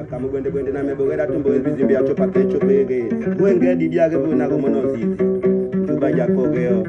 Kamu bende na me bogera tumbo bizimbi acho pate chopege. Wenge di dia ke buna ko monosi. Tuba jakogeo.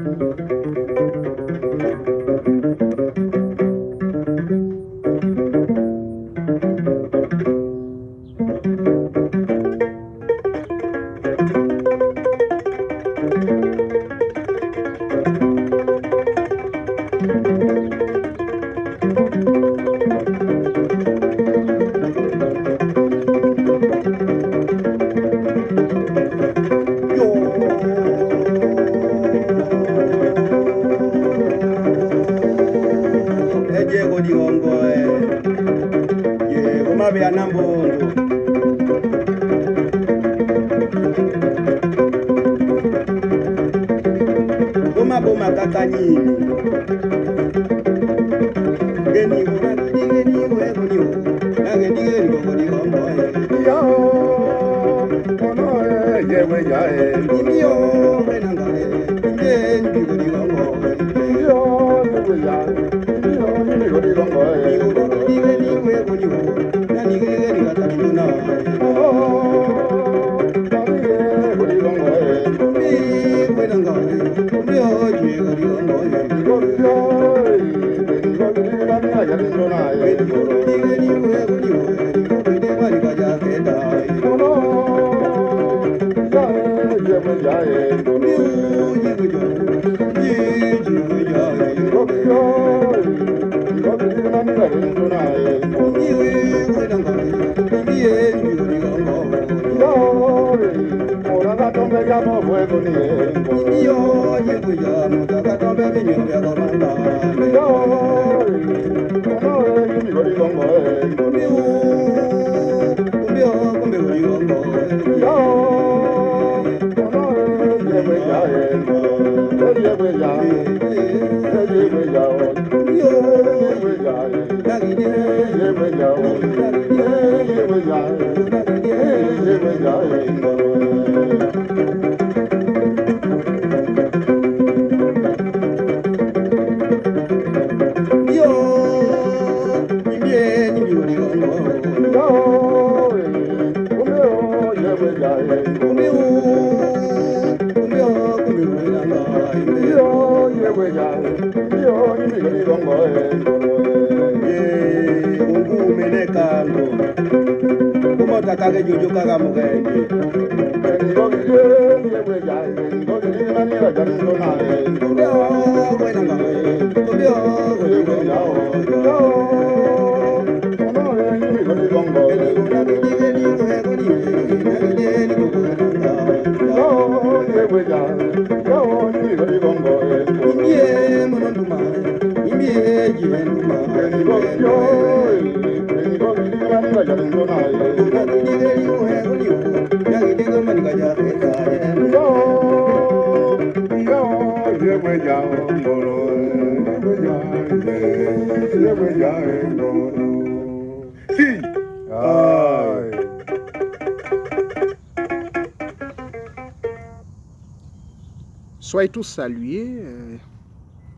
Soyez tous salués.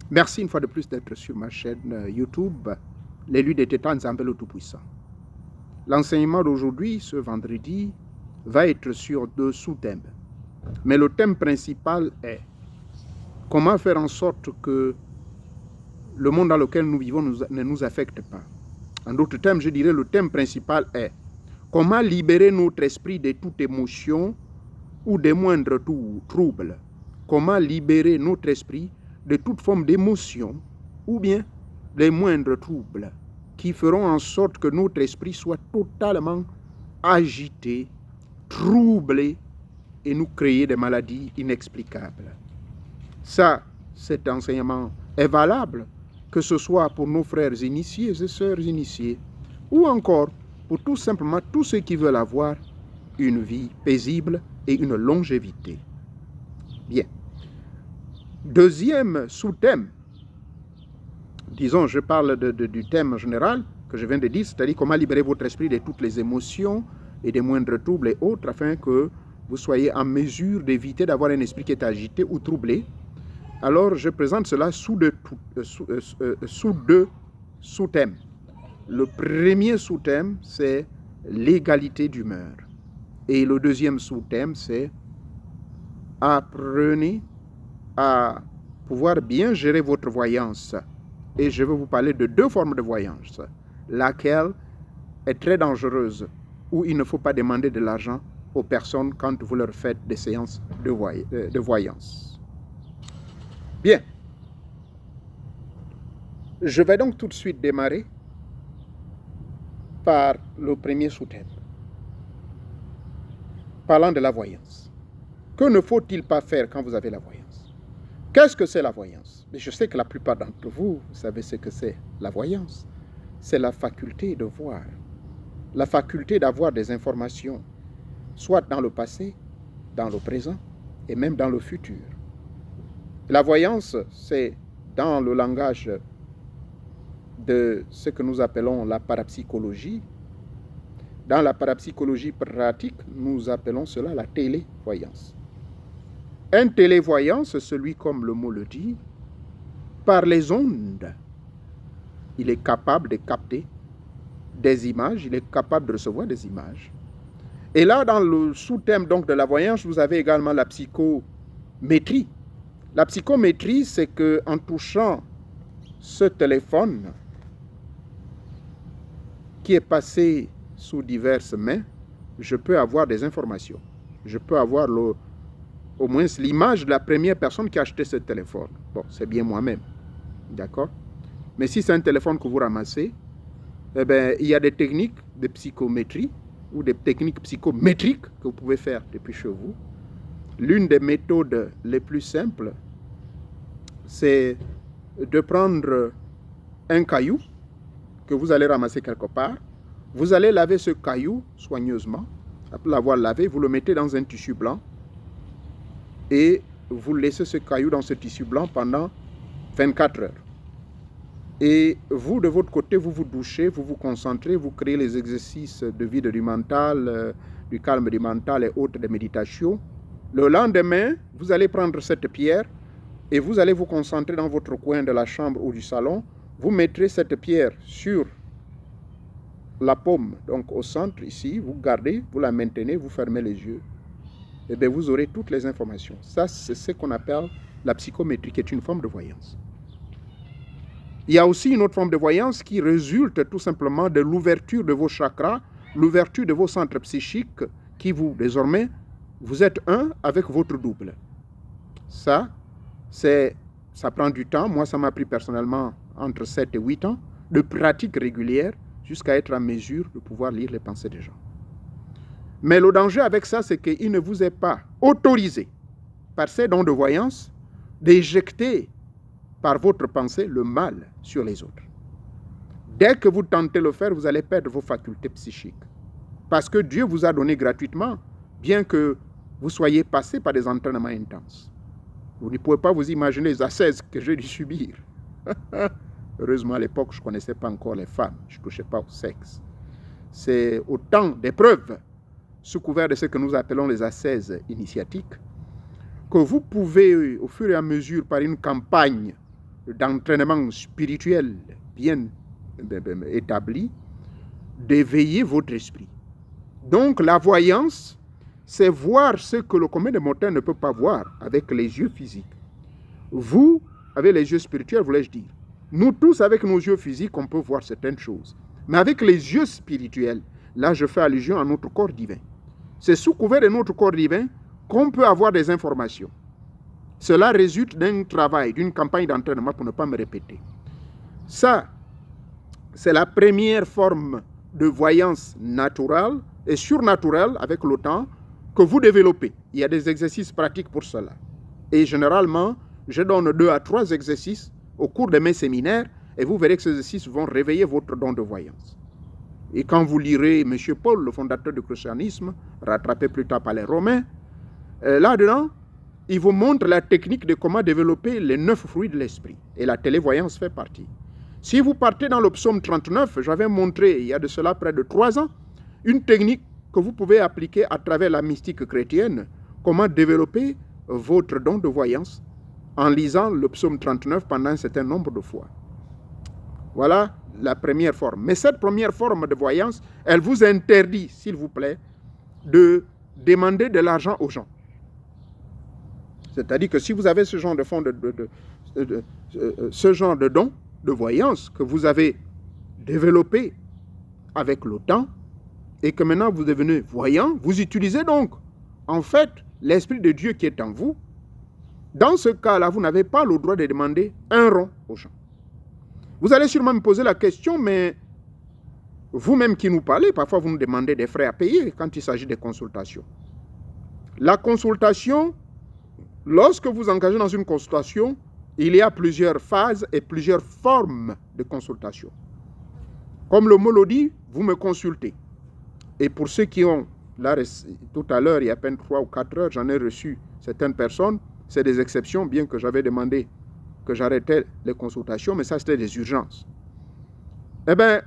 Merci une fois de plus d'être sur ma chaîne YouTube, l'élu des Tétans Nzambé Tout-Puissant. L'enseignement d'aujourd'hui, ce vendredi, va être sur 2 sous-thèmes. Mais le thème principal est comment faire en sorte que le monde dans lequel nous vivons ne nous affecte pas. En d'autres termes, je dirais le thème principal est comment libérer notre esprit de toute émotion ou des moindres troubles. Comment libérer notre esprit de toute forme d'émotion ou bien les moindres troubles qui feront en sorte que notre esprit soit totalement agité, troublé et nous créer des maladies inexplicables. Ça, cet enseignement est valable, que ce soit pour nos frères initiés et sœurs initiées, ou encore pour tout simplement tous ceux qui veulent avoir une vie paisible et une longévité. Bien. Deuxième sous-thème, disons, je parle du thème général que je viens de dire, c'est-à-dire comment libérer votre esprit de toutes les émotions et des moindres troubles et autres, afin que vous soyez en mesure d'éviter d'avoir un esprit qui est agité ou troublé. Alors, je présente cela sous deux sous-thèmes. Le premier sous-thème, c'est l'égalité d'humeur. Et le deuxième sous-thème, c'est apprenez à pouvoir bien gérer votre voyance. Et je vais vous parler de deux formes de voyance, laquelle est très dangereuse, où il ne faut pas demander de l'argent aux personnes quand vous leur faites des séances de voyance. Bien. Je vais donc tout de suite démarrer par le premier sous-thème, parlant de la voyance. Que ne faut-il pas faire quand vous avez la voyance? Qu'est-ce que c'est la voyance? Je sais que la plupart d'entre vous, vous savez ce que c'est la voyance. C'est la faculté de voir, la faculté d'avoir des informations, soit dans le passé, dans le présent et même dans le futur. La voyance, c'est dans le langage de ce que nous appelons la parapsychologie. Dans la parapsychologie pratique, nous appelons cela la télévoyance. Un télévoyant, c'est celui, comme le mot le dit, par les ondes. Il est capable de capter des images, il est capable de recevoir des images. Et là, dans le sous-thème donc de la voyance, vous avez également la psychométrie. La psychométrie, c'est qu'en touchant ce téléphone qui est passé sous diverses mains, je peux avoir des informations. Je peux avoir au moins l'image de la première personne qui a acheté ce téléphone. Bon, c'est bien moi-même. D'accord? Mais si c'est un téléphone que vous ramassez, eh bien, il y a des techniques de psychométrie ou des techniques psychométriques que vous pouvez faire depuis chez vous. L'une des méthodes les plus simples, c'est de prendre un caillou que vous allez ramasser quelque part. Vous allez laver ce caillou soigneusement. Après l'avoir lavé, vous le mettez dans un tissu blanc et vous laissez ce caillou dans ce tissu blanc pendant 24 heures. Et vous, de votre côté, vous vous douchez, vous vous concentrez, vous créez les exercices de vide du mental, du calme du mental et autres de méditation. Le lendemain, vous allez prendre cette pierre et vous allez vous concentrer dans votre coin de la chambre ou du salon. Vous mettrez cette pierre sur la paume, donc au centre ici, vous gardez, vous la maintenez, vous fermez les yeux. Et bien vous aurez toutes les informations. Ça, c'est ce qu'on appelle la psychométrie, qui est une forme de voyance. Il y a aussi une autre forme de voyance qui résulte tout simplement de l'ouverture de vos chakras, l'ouverture de vos centres psychiques, qui vous, désormais, vous êtes un avec votre double. Ça prend du temps. Moi, ça m'a pris personnellement entre 7 et 8 ans de pratique régulière jusqu'à être en mesure de pouvoir lire les pensées des gens. Mais le danger avec ça, c'est qu'il ne vous est pas autorisé par ces dons de voyance d'éjecter par votre pensée le mal sur les autres. Dès que vous tentez de le faire, vous allez perdre vos facultés psychiques. Parce que Dieu vous a donné gratuitement, bien que vous soyez passé par des entraînements intenses. Vous ne pouvez pas vous imaginer les ascèses que j'ai dû subir. Heureusement, à l'époque, je ne connaissais pas encore les femmes. Je ne touchais pas au sexe. C'est autant d'épreuves, sous couvert de ce que nous appelons les ascèses initiatiques, que vous pouvez, au fur et à mesure, par une campagne d'entraînement spirituel bien établie, d'éveiller votre esprit. Donc, la voyance, c'est voir ce que le commun des mortels ne peut pas voir avec les yeux physiques. Vous, avec les yeux spirituels, voulais-je dire. Nous tous, avec nos yeux physiques, on peut voir certaines choses. Mais avec les yeux spirituels, là, je fais allusion à notre corps divin. C'est sous couvert de notre corps divin qu'on peut avoir des informations. Cela résulte d'un travail, d'une campagne d'entraînement, pour ne pas me répéter. Ça, c'est la première forme de voyance naturelle et surnaturelle avec le temps que vous développez. Il y a des exercices pratiques pour cela. Et généralement, je donne 2 à 3 exercices au cours de mes séminaires et vous verrez que ces exercices vont réveiller votre don de voyance. Et quand vous lirez M. Paul, le fondateur du christianisme, rattrapé plus tard par les Romains, là-dedans, il vous montre la technique de comment développer les 9 fruits de l'esprit. Et la télévoyance fait partie. Si vous partez dans le psaume 39, j'avais montré, il y a de cela près de 3 ans, une technique que vous pouvez appliquer à travers la mystique chrétienne, comment développer votre don de voyance en lisant le psaume 39 pendant un certain nombre de fois. Voilà la première forme. Mais cette première forme de voyance, elle vous interdit, s'il vous plaît, de demander de l'argent aux gens. C'est-à-dire que si vous avez ce genre de fonds ce genre de don de voyance que vous avez développé avec le temps et que maintenant vous devenez voyant, vous utilisez donc en fait l'Esprit de Dieu qui est en vous. Dans ce cas-là, vous n'avez pas le droit de demander un rond aux gens. Vous allez sûrement me poser la question, mais vous-même qui nous parlez, parfois vous nous demandez des frais à payer quand il s'agit des consultations. La consultation, lorsque vous engagez dans une consultation, il y a plusieurs phases et plusieurs formes de consultation. Comme le mot le dit, vous me consultez. Et pour ceux qui ont, là, tout à l'heure, il y a à peine 3 ou 4 heures, j'en ai reçu certaines personnes. C'est des exceptions, bien que j'avais demandé que j'arrêtais les consultations, mais ça, c'était des urgences. Eh bien,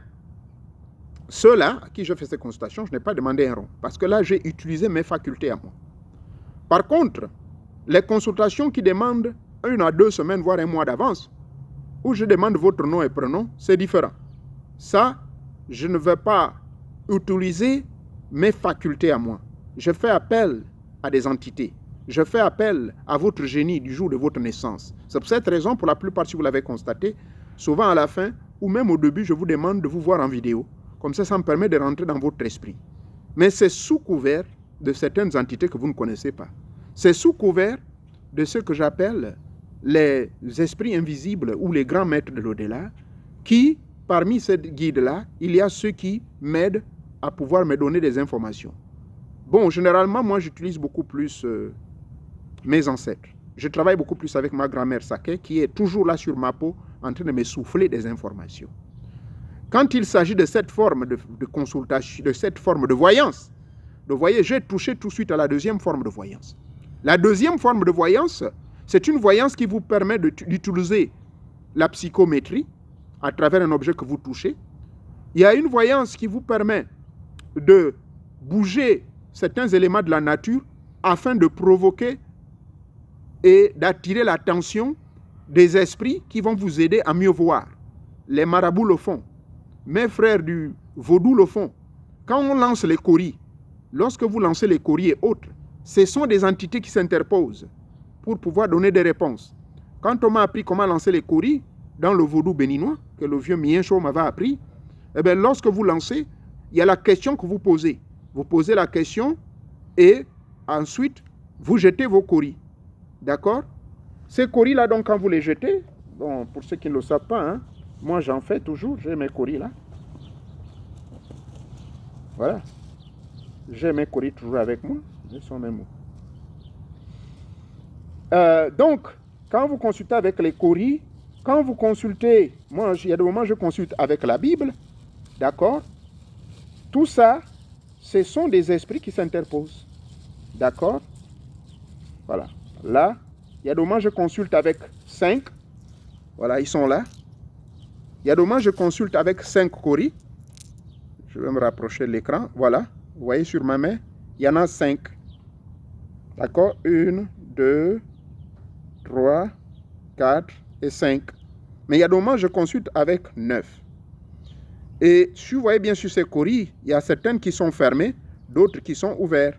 ceux-là, à qui je fais ces consultations, je n'ai pas demandé un rond, parce que là, j'ai utilisé mes facultés à moi. Par contre, les consultations qui demandent 1 à 2 semaines, voire un mois d'avance, où je demande votre nom et prénom, c'est différent. Ça, je ne vais pas utiliser mes facultés à moi. Je fais appel à des entités. Je fais appel à votre génie du jour de votre naissance. C'est pour cette raison, pour la plupart, si vous l'avez constaté, souvent à la fin, ou même au début, je vous demande de vous voir en vidéo. Comme ça me permet de rentrer dans votre esprit. Mais c'est sous couvert de certaines entités que vous ne connaissez pas. C'est sous couvert de ce que j'appelle les esprits invisibles ou les grands maîtres de l'au-delà, qui, parmi ces guides-là, il y a ceux qui m'aident à pouvoir me donner des informations. Bon, généralement, moi, j'utilise beaucoup plus mes ancêtres. Je travaille beaucoup plus avec ma grand-mère Saké, qui est toujours là sur ma peau, en train de me souffler des informations. Quand il s'agit de cette forme de consultation, de cette forme de voyance, j'ai touché tout de suite à la deuxième forme de voyance. La deuxième forme de voyance, c'est une voyance qui vous permet d'utiliser la psychométrie à travers un objet que vous touchez. Il y a une voyance qui vous permet de bouger certains éléments de la nature afin de provoquer et d'attirer l'attention des esprits qui vont vous aider à mieux voir. Les marabouts le font. Mes frères du vaudou le font. Quand on lance les coris, lorsque vous lancez les coris et autres, ce sont des entités qui s'interposent pour pouvoir donner des réponses. Quand on m'a appris comment lancer les coris dans le vaudou béninois, que le vieux Mien Chou m'avait appris, eh bien, lorsque vous lancez, il y a la question que vous posez. Vous posez la question et ensuite, vous jetez vos coris. D'accord? Ces coris-là, donc, quand vous les jetez, bon, pour ceux qui ne le savent pas, hein, moi, j'en fais toujours, j'ai mes coris là. Voilà. J'ai mes coris toujours avec moi. Ils sont mes mots. Donc, quand vous consultez avec les coris, quand vous consultez, moi, il y a des moments où je consulte avec la Bible, d'accord? Tout ça, ce sont des esprits qui s'interposent. D'accord? Voilà. Là, il y a des moments où je consulte avec 5. Voilà, ils sont là. Il y a des moments où je consulte avec 5 coris. Je vais me rapprocher de l'écran. Voilà. Vous voyez sur ma main, il y en a 5. D'accord? 1, 2, 3, 4 et 5. Mais il y a des moments où je consulte avec 9. Et si vous voyez bien sur ces coris, il y a certaines qui sont fermées, d'autres qui sont ouvertes.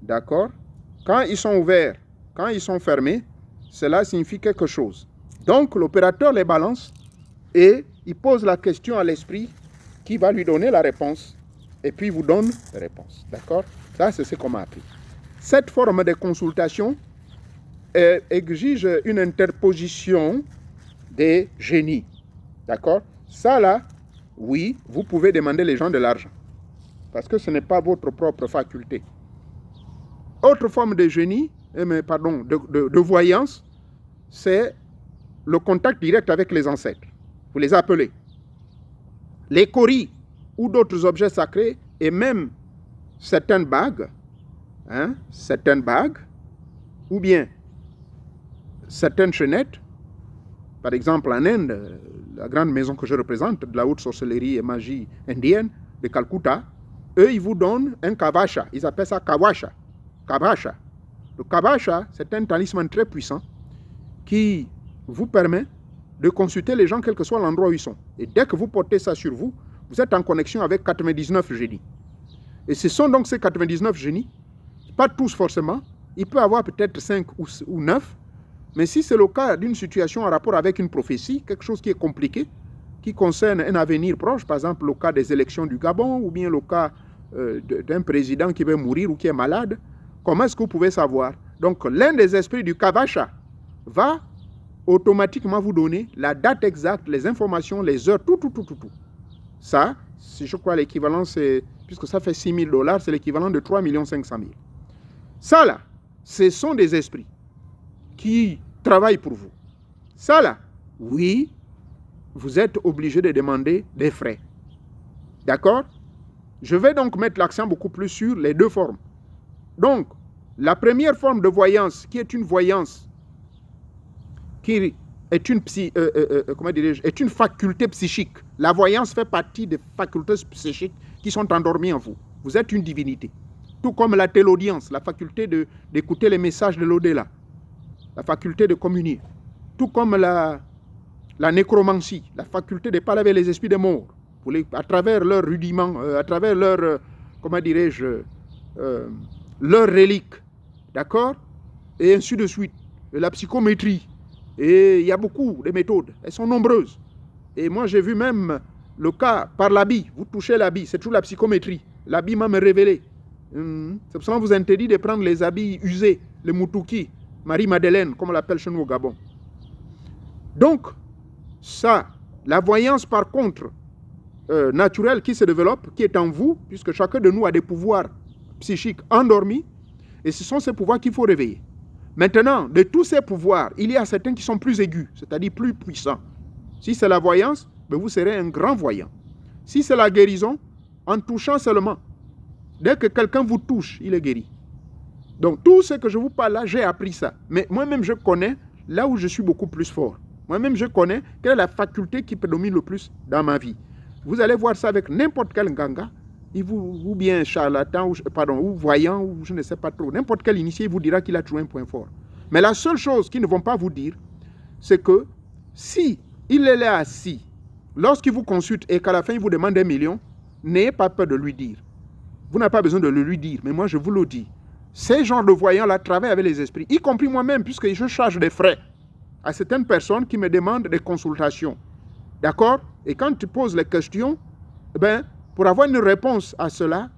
D'accord? Quand ils sont ouverts, quand ils sont fermés, cela signifie quelque chose. Donc, l'opérateur les balance et il pose la question à l'esprit qui va lui donner la réponse. Et puis, il vous donne la réponse. D'accord? Ça, c'est ce qu'on m'a appris. Cette forme de consultation exige une interposition des génies. D'accord? Ça, là, oui, vous pouvez demander les gens de l'argent. Parce que ce n'est pas votre propre faculté. Autre forme de génie, de voyance, c'est le contact direct avec les ancêtres. Vous les appelez. Les coris ou d'autres objets sacrés et même certaines bagues, ou bien certaines chaînettes. Par exemple, en Inde, la grande maison que je représente, de la haute sorcellerie et magie indienne, de Calcutta, eux, ils vous donnent un kavasha. Ils appellent ça kavasha. Kavasha. Le kavasha, c'est un talisman très puissant qui vous permet de consulter les gens, quel que soit l'endroit où ils sont. Et dès que vous portez ça sur vous, vous êtes en connexion avec 99 génies. Et ce sont donc ces 99 génies, pas tous forcément, il peut y avoir peut-être 5 ou 9, mais si c'est le cas d'une situation en rapport avec une prophétie, quelque chose qui est compliqué, qui concerne un avenir proche, par exemple le cas des élections du Gabon, ou bien le cas d'un président qui va mourir ou qui est malade, comment est-ce que vous pouvez savoir? Donc l'un des esprits du Kavasha va automatiquement vous donner la date exacte, les informations, les heures, tout. Ça, si je crois l'équivalent, c'est, puisque ça fait $6 000, c'est l'équivalent de 3 500 000. Ça là, ce sont des esprits qui travaillent pour vous. Ça là, oui, vous êtes obligé de demander des frais. D'accord? Je vais donc mettre l'accent beaucoup plus sur les deux formes. Donc, la première forme de voyance, qui est une voyance, qui est une, est une faculté psychique. La voyance fait partie des facultés psychiques qui sont endormies en vous. Vous êtes une divinité. Tout comme la télaudience, la faculté d'écouter les messages de l'au-delà, la faculté de communier. Tout comme la nécromancie, la faculté de parler avec les esprits des morts, à travers leurs rudiments, à travers leurs, leurs reliques. D'accord? Et ainsi de suite. Et la psychométrie. Et il y a beaucoup de méthodes. Elles sont nombreuses. Et moi, j'ai vu même le cas par l'habit. Vous touchez l'habit, c'est toute la psychométrie. L'habit m'a me révélé. C'est pour ça qu'on vous interdit de prendre les habits usés, les moutouki, Marie-Madeleine, comme on l'appelle chez nous au Gabon. Donc, ça, la voyance par contre, naturelle qui se développe, qui est en vous, puisque chacun de nous a des pouvoirs psychiques endormis, et ce sont ces pouvoirs qu'il faut réveiller. Maintenant, de tous ces pouvoirs, il y a certains qui sont plus aigus, c'est-à-dire plus puissants. Si c'est la voyance, ben vous serez un grand voyant. Si c'est la guérison, en touchant seulement, dès que quelqu'un vous touche, il est guéri. Donc tout ce que je vous parle là, j'ai appris ça. Mais moi-même, je connais là où je suis beaucoup plus fort. Moi-même, je connais quelle est la faculté qui prédomine le plus dans ma vie. Vous allez voir ça avec n'importe quel nganga, ou bien charlatan, ou voyant, ou je ne sais pas trop. N'importe quel initié vous dira qu'il a trouvé un point fort. Mais la seule chose qu'ils ne vont pas vous dire, c'est que si il est là assis, lorsqu'il vous consulte et qu'à la fin il vous demande 1 million, n'ayez pas peur de lui dire. Vous n'avez pas besoin de le lui dire, mais moi je vous le dis. Ces genres de voyants-là travaillent avec les esprits, y compris moi-même, puisque je charge des frais à certaines personnes qui me demandent des consultations. D'accord? Et quand tu poses les questions, pour avoir une réponse à cela,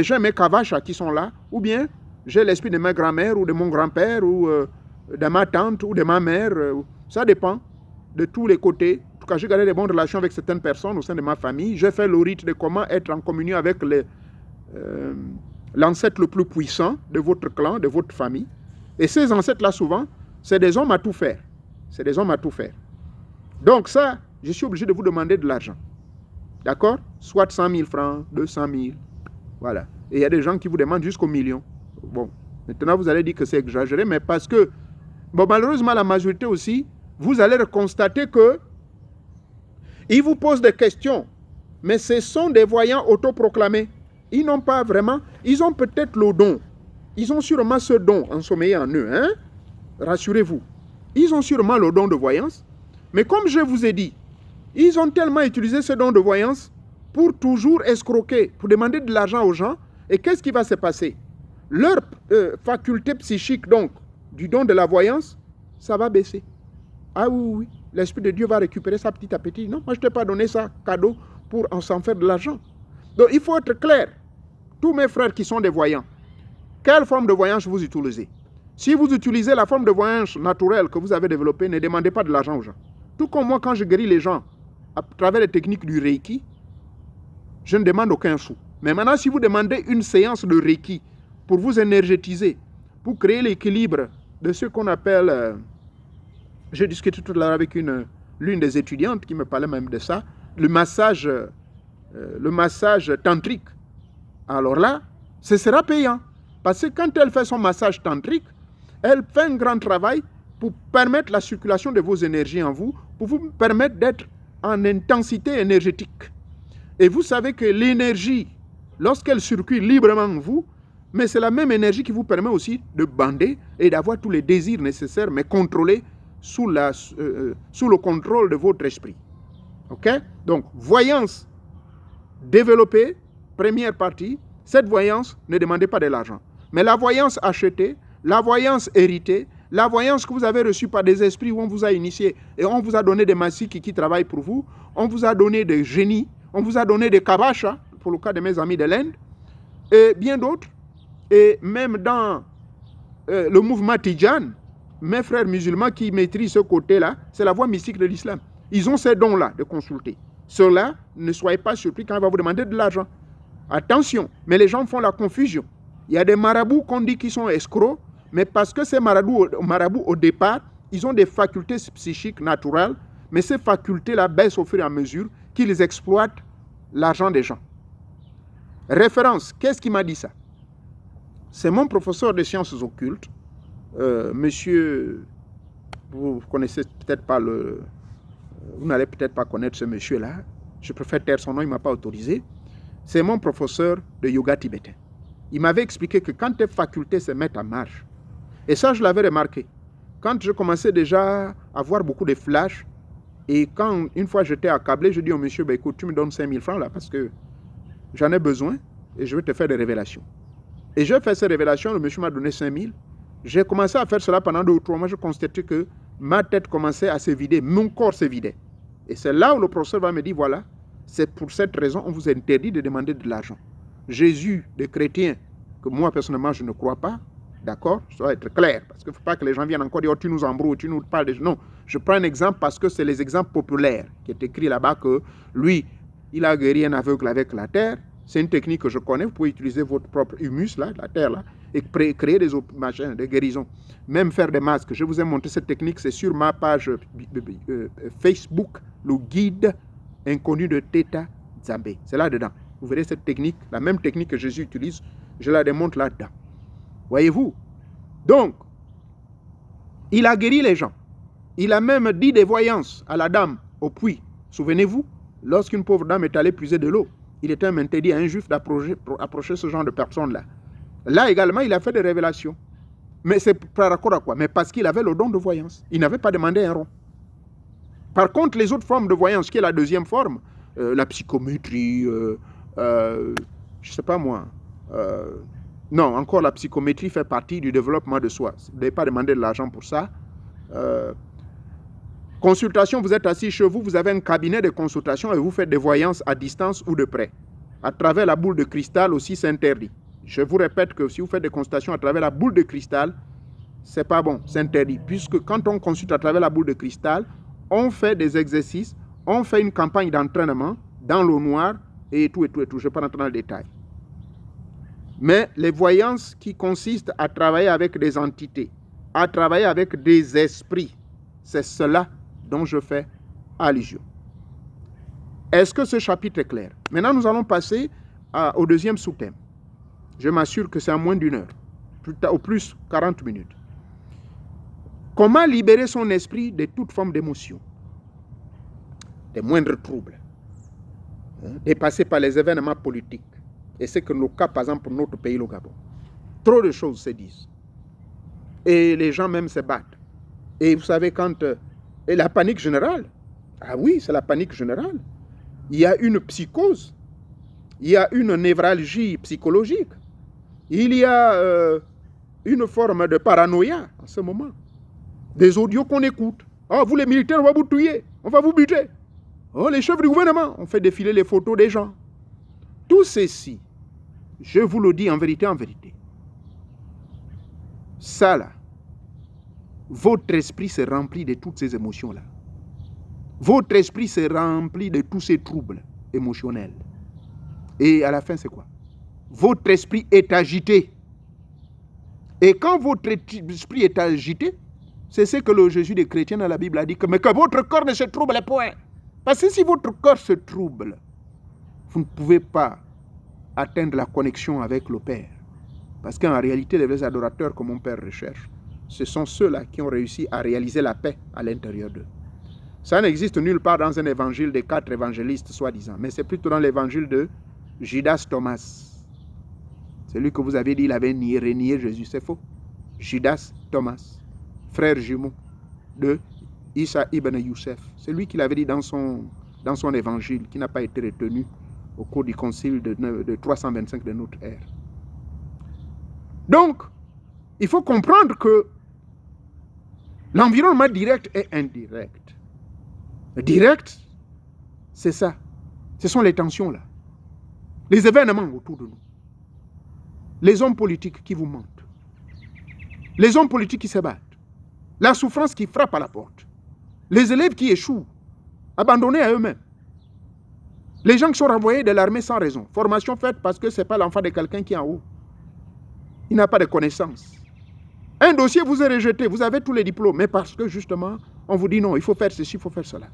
j'ai mes Kavasha qui sont là, ou bien j'ai l'esprit de ma grand-mère, ou de mon grand-père, ou de ma tante, ou de ma mère. Ça dépend de tous les côtés. En tout cas, j'ai gardé de bonnes relations avec certaines personnes au sein de ma famille. J'ai fait le rite de comment être en communion avec l'ancêtre le plus puissant de votre clan, de votre famille. Et ces ancêtres-là, souvent, c'est des hommes à tout faire. C'est des hommes à tout faire. Donc ça, je suis obligé de vous demander de l'argent. D'accord? Soit 100 000 francs, 200 000. Voilà. Et il y a des gens qui vous demandent jusqu'au million. Bon, maintenant vous allez dire que c'est exagéré, mais parce que, malheureusement, la majorité aussi, vous allez constater que ils vous posent des questions, mais ce sont des voyants autoproclamés. Ils n'ont pas vraiment, ils ont peut-être le don. Ils ont sûrement ce don ensommeillé en eux, hein? Rassurez-vous. Ils ont sûrement le don de voyance, mais comme je vous ai dit, ils ont tellement utilisé ce don de voyance pour toujours escroquer, pour demander de l'argent aux gens. Et qu'est-ce qui va se passer? Leur faculté psychique, donc, du don de la voyance, ça va baisser. Ah oui, l'Esprit de Dieu va récupérer ça petit à petit. Non, moi je ne t'ai pas donné ça cadeau pour s'en faire de l'argent. Donc il faut être clair. Tous mes frères qui sont des voyants, quelle forme de voyance vous utilisez? Si vous utilisez la forme de voyance naturelle que vous avez développée, ne demandez pas de l'argent aux gens. Tout comme moi, quand je guéris les gens à travers les techniques du Reiki, je ne demande aucun sou. Mais maintenant, si vous demandez une séance de Reiki pour vous énergétiser, pour créer l'équilibre de ce qu'on appelle... j'ai discuté tout à l'heure avec l'une des étudiantes qui me parlait même de ça, le massage tantrique. Alors là, ce sera payant. Parce que quand elle fait son massage tantrique, elle fait un grand travail pour permettre la circulation de vos énergies en vous, pour vous permettre d'être en intensité énergétique. Et vous savez que l'énergie, lorsqu'elle circule librement en vous, mais c'est la même énergie qui vous permet aussi de bander et d'avoir tous les désirs nécessaires, mais contrôlés sous le contrôle de votre esprit. Ok? Donc, voyance développée, première partie. Cette voyance, ne demandez pas de l'argent. Mais la voyance achetée, la voyance héritée, la voyance que vous avez reçue par des esprits où on vous a initié et on vous a donné des massiques qui travaillent pour vous, on vous a donné des génies, on vous a donné des kabachas, pour le cas de mes amis de l'Inde, et bien d'autres. Et même dans le mouvement Tidjan, mes frères musulmans qui maîtrisent ce côté-là, c'est la voie mystique de l'islam. Ils ont ces dons-là de consulter. Ceux-là, ne soyez pas surpris quand on va vous demander de l'argent. Attention, mais les gens font la confusion. Il y a des marabouts qu'on dit qu'ils sont escrocs, mais parce que ces marabouts, au départ, ils ont des facultés psychiques naturelles, mais ces facultés-là baissent au fur et à mesure qu'ils exploitent l'argent des gens. Référence, qu'est-ce qui m'a dit ça? C'est mon professeur de sciences occultes, monsieur, vous connaissez peut-être pas vous n'allez peut-être pas connaître ce monsieur-là, je préfère taire son nom, il ne m'a pas autorisé. C'est mon professeur de yoga tibétain. Il m'avait expliqué que quand tes facultés se mettent en marche, et ça je l'avais remarqué, quand je commençais déjà à avoir beaucoup de flashs, et quand une fois j'étais accablé, je dis au monsieur, écoute, tu me donnes 5000 francs là, parce que j'en ai besoin, et je vais te faire des révélations. Et j'ai fait ces révélations, le monsieur m'a donné 5000. J'ai commencé à faire cela pendant 2 ou 3 mois, je constatais que ma tête commençait à se vider, mon corps se vidait. Et c'est là où le professeur va me dire, voilà, c'est pour cette raison qu'on vous interdit de demander de l'argent. Jésus, des chrétiens, que moi personnellement je ne crois pas, d'accord, je dois être clair, parce qu'il ne faut pas que les gens viennent encore dire, oh, tu nous embrouilles, tu nous parles de... Non, je prends un exemple parce que c'est les exemples populaires qui est écrit là-bas que lui, il a guéri un aveugle avec la terre. C'est une technique que je connais, vous pouvez utiliser votre propre humus, là, la terre, là, et créer des machins, des guérisons. Même faire des masques. Je vous ai montré cette technique, c'est sur ma page Facebook, le guide inconnu de Theta Nzambe. C'est là-dedans. Vous verrez cette technique, la même technique que Jésus utilise, je la démontre là-dedans. Voyez-vous? Donc, il a guéri les gens. Il a même dit des voyances à la dame au puits. Souvenez-vous, lorsqu'une pauvre dame est allée puiser de l'eau, il était même interdit à un juif d'approcher ce genre de personnes-là. Là également, il a fait des révélations. Mais c'est par rapport à quoi? Mais parce qu'il avait le don de voyance. Il n'avait pas demandé un rond. Par contre, les autres formes de voyance, qui est la deuxième forme, la psychométrie, je ne sais pas moi. Non, encore la psychométrie fait partie du développement de soi. Vous n'avez pas demandé de l'argent pour ça. Consultation, vous êtes assis chez vous, vous avez un cabinet de consultation et vous faites des voyances à distance ou de près. À travers la boule de cristal aussi, c'est interdit. Je vous répète que si vous faites des consultations à travers la boule de cristal, c'est pas bon, c'est interdit. Puisque quand on consulte à travers la boule de cristal, on fait des exercices, on fait une campagne d'entraînement dans l'eau noire et tout et tout et tout. Je ne vais pas rentrer dans le détail. Mais les voyances qui consistent à travailler avec des entités, à travailler avec des esprits, c'est cela dont je fais allusion. Est-ce que ce chapitre est clair? Maintenant, nous allons passer au deuxième sous-thème. Je m'assure que c'est en moins d'1 heure, au plus 40 minutes. Comment libérer son esprit de toute forme d'émotion, des moindres troubles, dépassés par les événements politiques. Et c'est que le cas, par exemple, pour notre pays, le Gabon. Trop de choses se disent. Et les gens même se battent. Et vous savez, et la panique générale, ah oui, c'est la panique générale. Il y a une psychose, il y a une névralgie psychologique, il y a une forme de paranoïa en ce moment. Des audios qu'on écoute. Oh, vous les militaires, on va vous tuer, on va vous buter. Oh, les chefs du gouvernement, on fait défiler les photos des gens. Tout ceci, je vous le dis en vérité, ça là, votre esprit se remplit de toutes ces émotions-là. Votre esprit se remplit de tous ces troubles émotionnels. Et à la fin, c'est quoi? Votre esprit est agité. Et quand votre esprit est agité, c'est ce que le Jésus des chrétiens dans la Bible a dit, mais que votre corps ne se trouble point. Parce que si votre corps se trouble, vous ne pouvez pas atteindre la connexion avec le Père. Parce qu'en réalité, les vrais adorateurs que mon Père recherche, ce sont ceux-là qui ont réussi à réaliser la paix à l'intérieur d'eux. Ça n'existe nulle part dans un évangile des 4 évangélistes, soi-disant, mais c'est plutôt dans l'évangile de Judas Thomas. Celui que vous avez dit, il avait renié Jésus, c'est faux. Judas Thomas, frère jumeau de Isa ibn Youssef. C'est lui qui l'avait dit dans son évangile, qui n'a pas été retenu au cours du concile de 325 de notre ère. Donc, il faut comprendre que l'environnement direct et indirect. Le direct, c'est ça. Ce sont les tensions là. Les événements autour de nous. Les hommes politiques qui vous mentent. Les hommes politiques qui se battent. La souffrance qui frappe à la porte. Les élèves qui échouent, abandonnés à eux-mêmes. Les gens qui sont renvoyés de l'armée sans raison. Formation faite parce que ce n'est pas l'enfant de quelqu'un qui est en haut. Il n'a pas de connaissances. Un dossier vous est rejeté, vous avez tous les diplômes, mais parce que justement, on vous dit non, il faut faire ceci, il faut faire cela.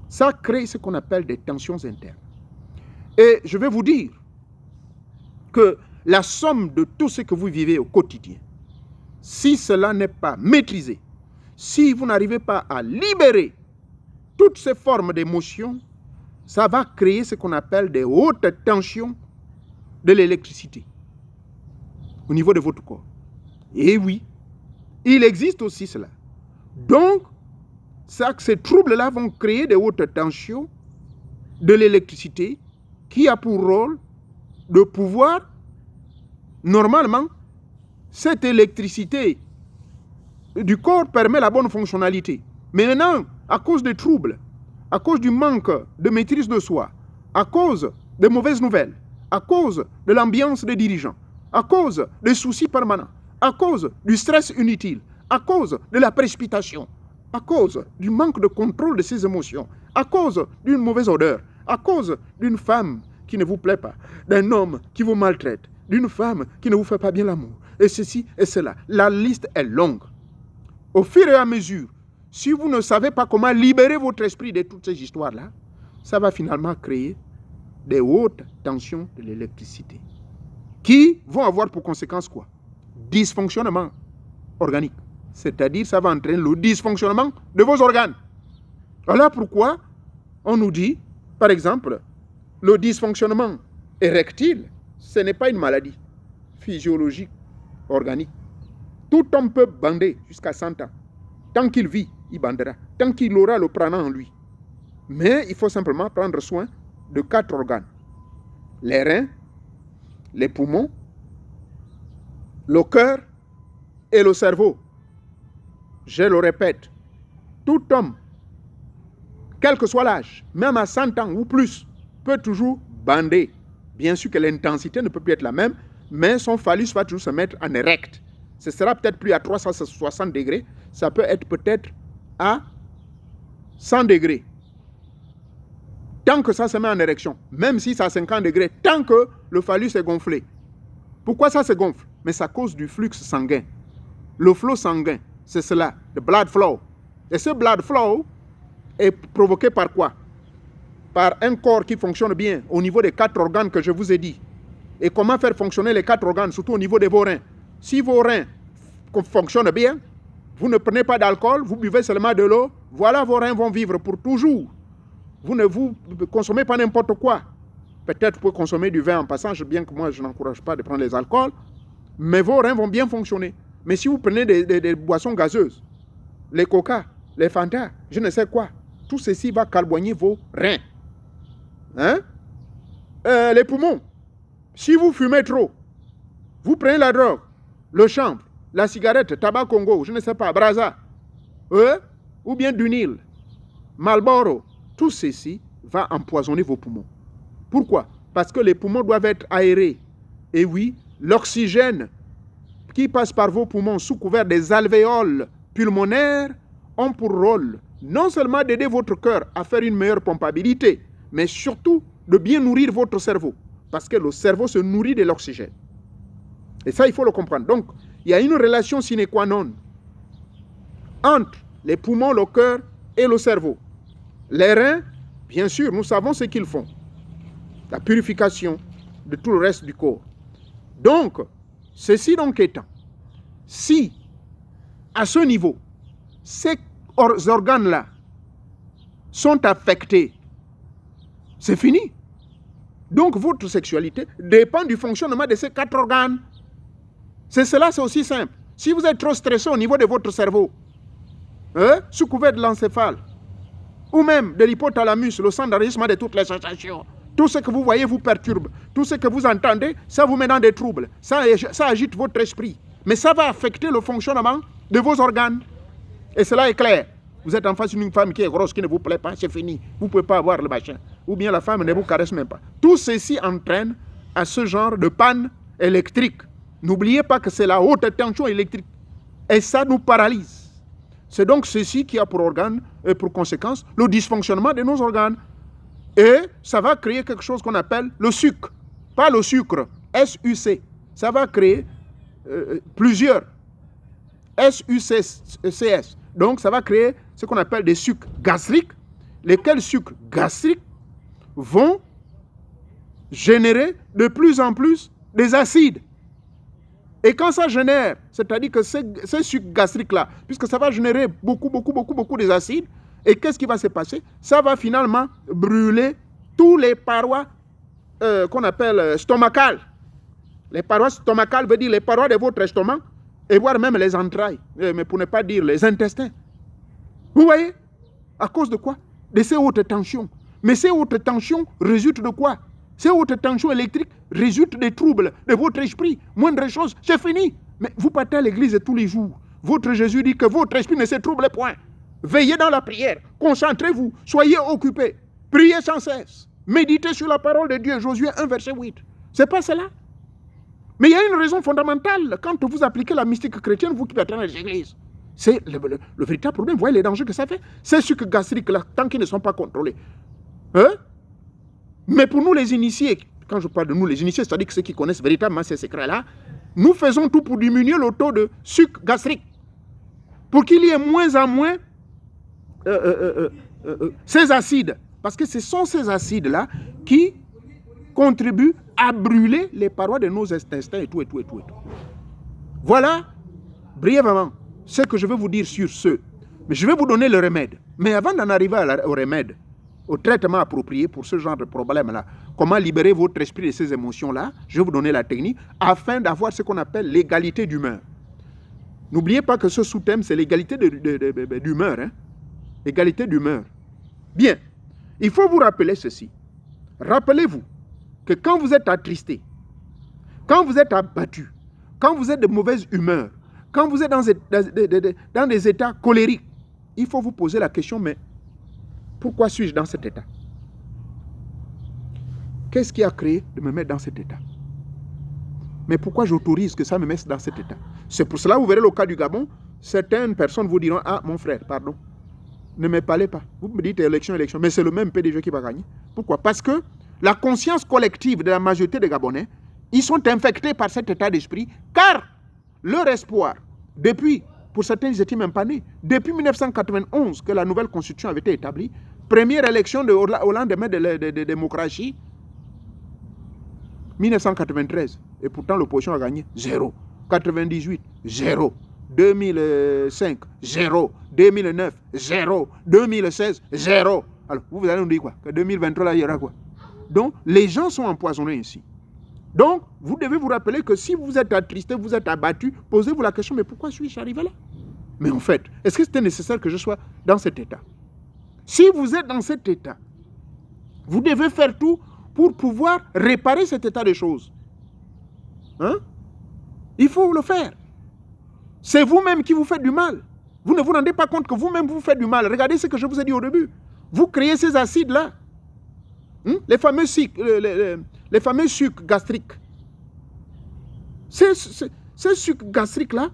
Ça crée ce qu'on appelle des tensions internes. Et je vais vous dire que la somme de tout ce que vous vivez au quotidien, si cela n'est pas maîtrisé, si vous n'arrivez pas à libérer toutes ces formes d'émotions, ça va créer ce qu'on appelle des hautes tensions de l'électricité au niveau de votre corps. Et oui, il existe aussi cela. Donc, ces troubles-là vont créer des hautes tensions de l'électricité qui a pour rôle de pouvoir, normalement, cette électricité du corps permet la bonne fonctionnalité. Mais maintenant, à cause des troubles, à cause du manque de maîtrise de soi, à cause des mauvaises nouvelles, à cause de l'ambiance des dirigeants, à cause des soucis permanents, à cause du stress inutile, à cause de la précipitation, à cause du manque de contrôle de ses émotions, à cause d'une mauvaise odeur, à cause d'une femme qui ne vous plaît pas, d'un homme qui vous maltraite, d'une femme qui ne vous fait pas bien l'amour, et ceci et cela. La liste est longue. Au fur et à mesure, si vous ne savez pas comment libérer votre esprit de toutes ces histoires-là, ça va finalement créer des hautes tensions de l'électricité qui vont avoir pour conséquence quoi? Dysfonctionnement organique. C'est-à-dire, ça va entraîner le dysfonctionnement de vos organes. Voilà pourquoi on nous dit, par exemple, le dysfonctionnement érectile, ce n'est pas une maladie physiologique, organique. Tout homme peut bander jusqu'à 100 ans. Tant qu'il vit, il bandera. Tant qu'il aura le prana en lui. Mais il faut simplement prendre soin de 4 organes. Les reins, les poumons, le cœur et le cerveau. Je le répète, tout homme, quel que soit l'âge, même à 100 ans ou plus, peut toujours bander. Bien sûr que l'intensité ne peut plus être la même, mais son phallus va toujours se mettre en érect. Ce sera peut-être plus à 360 degrés, ça peut être peut-être à 100 degrés. Tant que ça se met en érection, même si c'est à 50 degrés, tant que le phallus est gonflé. Pourquoi ça se gonfle? Mais c'est à cause du flux sanguin. Le flot sanguin, c'est cela, le blood flow. Et ce blood flow est provoqué par quoi? Par un corps qui fonctionne bien au niveau des 4 organes que je vous ai dit. Et comment faire fonctionner les 4 organes, surtout au niveau de vos reins? Si vos reins fonctionnent bien, vous ne prenez pas d'alcool, vous buvez seulement de l'eau, voilà, vos reins vont vivre pour toujours. Vous ne vous consommez pas n'importe quoi. Peut-être vous pouvez consommer du vin en passant, bien que moi je n'encourage pas de prendre les alcools, mais vos reins vont bien fonctionner. Mais si vous prenez des boissons gazeuses, les coca, les Fanta, je ne sais quoi, tout ceci va calboigner vos reins. Hein? Les poumons, si vous fumez trop, vous prenez la drogue, le chanvre, la cigarette, tabac Congo, je ne sais pas, Braza, ou bien du Nil, Marlboro, tout ceci va empoisonner vos poumons. Pourquoi? Parce que les poumons doivent être aérés. Et oui, l'oxygène qui passe par vos poumons sous couvert des alvéoles pulmonaires ont pour rôle non seulement d'aider votre cœur à faire une meilleure pompabilité, mais surtout de bien nourrir votre cerveau. Parce que le cerveau se nourrit de l'oxygène. Et ça, il faut le comprendre. Donc, il y a une relation sine qua non entre les poumons, le cœur et le cerveau. Les reins, bien sûr, nous savons ce qu'ils font. La purification de tout le reste du corps. Donc, ceci donc étant, si à ce niveau, ces organes-là sont affectés, c'est fini. Donc, votre sexualité dépend du fonctionnement de ces 4 organes. C'est cela, c'est aussi simple. Si vous êtes trop stressé au niveau de votre cerveau, sous couvert de l'encéphale, ou même de l'hypothalamus, le centre d'enregistrement de toutes les sensations. Tout ce que vous voyez vous perturbe. Tout ce que vous entendez, ça vous met dans des troubles. Ça agite votre esprit. Mais ça va affecter le fonctionnement de vos organes. Et cela est clair. Vous êtes en face d'une femme qui est grosse, qui ne vous plaît pas, c'est fini. Vous ne pouvez pas avoir le machin. Ou bien la femme ne vous caresse même pas. Tout ceci entraîne à ce genre de panne électrique. N'oubliez pas que c'est la haute tension électrique. Et ça nous paralyse. C'est donc ceci qui a pour organe et pour conséquence le dysfonctionnement de nos organes. Et ça va créer quelque chose qu'on appelle le suc. Pas le sucre, SUC. Ça va créer plusieurs SUCS. Donc ça va créer ce qu'on appelle des sucs gastriques, lesquels sucs gastriques vont générer de plus en plus des acides. Et quand ça génère, c'est-à-dire que ces sucs gastriques-là, puisque ça va générer beaucoup des acides, et qu'est-ce qui va se passer? Ça va finalement brûler tous les parois qu'on appelle stomacales. Les parois stomacales veut dire les parois de votre estomac, et voire même les entrailles, mais pour ne pas dire les intestins. Vous voyez? À cause de quoi? De ces hautes tensions. Mais ces hautes tensions résultent de quoi? Ces hautes tensions électriques résultent des troubles de votre esprit. Moindre chose, c'est fini. Mais vous partez à l'église tous les jours. Votre Jésus dit que votre esprit ne se trouble point. Veillez dans la prière. Concentrez-vous. Soyez occupés. Priez sans cesse. Méditez sur la parole de Dieu. Josué 1, verset 8. C'est pas cela. Mais il y a une raison fondamentale. Quand vous appliquez la mystique chrétienne, vous qui êtes dans les églises, c'est le véritable problème. Vous voyez les dangers que ça fait. Ces sucs gastriques-là, tant qu'ils ne sont pas contrôlés. Mais pour nous les initiés, quand je parle de nous les initiés, c'est-à-dire que ceux qui connaissent véritablement ces secrets-là, nous faisons tout pour diminuer le taux de sucre gastrique. Pour qu'il y ait moins en moins ces acides. Parce que ce sont ces acides-là qui contribuent à brûler les parois de nos intestins et tout. Voilà, brièvement, ce que je vais vous dire sur ce. Mais je vais vous donner le remède. Mais avant d'en arriver au remède, au traitement approprié pour ce genre de problème-là, comment libérer votre esprit de ces émotions-là, je vais vous donner la technique, afin d'avoir ce qu'on appelle l'égalité d'humeur. N'oubliez pas que ce sous-thème, c'est l'égalité d'humeur. Égalité d'humeur. Bien, il faut vous rappeler ceci. Rappelez-vous que quand vous êtes attristé, quand vous êtes abattu, quand vous êtes de mauvaise humeur, quand vous êtes dans des états colériques, il faut vous poser la question, mais pourquoi suis-je dans cet état? Qu'est-ce qui a créé de me mettre dans cet état? Mais pourquoi j'autorise que ça me mette dans cet état? C'est pour cela, vous verrez le cas du Gabon, certaines personnes vous diront, ah mon frère, pardon, ne me parlez pas. Vous me dites élection, mais c'est le même PDG qui va gagner. Pourquoi? Parce que la conscience collective de la majorité des Gabonais, ils sont infectés par cet état d'esprit, car leur espoir, depuis, pour certains, ils n'étaient même pas nés, depuis 1991 que la nouvelle constitution avait été établie, première élection au lendemain de la démocratie, 1993, et pourtant l'opposition a gagné 0. 98, 0. 2005, 0. 2009, 0. 2016, 0. Alors, vous allez nous dire quoi? Que 2023, là, il y aura quoi? Donc, les gens sont empoisonnés ici. Donc, vous devez vous rappeler que si vous êtes attristé, vous êtes abattu, posez-vous la question, mais pourquoi suis-je arrivé là? Mais en fait, est-ce que c'était nécessaire que je sois dans cet état? Si vous êtes dans cet état, vous devez faire tout pour pouvoir réparer cet état de choses. Il faut le faire. C'est vous-même qui vous faites du mal. Vous ne vous rendez pas compte que vous-même vous faites du mal. Regardez ce que je vous ai dit au début. Vous créez ces acides-là. Les fameux sucs gastriques. Ces sucs gastriques-là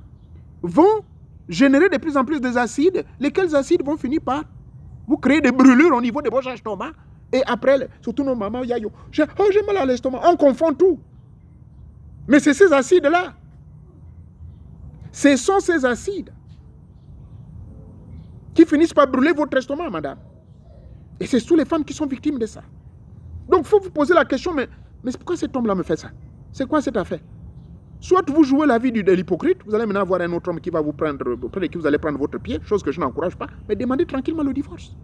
vont générer de plus en plus des acides, lesquels acides vont finir par vous créer des brûlures au niveau de vos estomacs. Et après, surtout nos mamans, j'ai mal à l'estomac. On confond tout. Mais c'est ces acides-là. Ce sont ces acides qui finissent par brûler votre estomac, madame. Et c'est surtout les femmes qui sont victimes de ça. Donc, il faut vous poser la question, mais pourquoi cet homme-là me fait ça? C'est quoi cette affaire? Soit vous jouez la vie de l'hypocrite, vous allez maintenant avoir un autre homme qui va vous prendre, auprès de qui vous allez prendre votre pied, chose que je n'encourage pas, mais demandez tranquillement le divorce.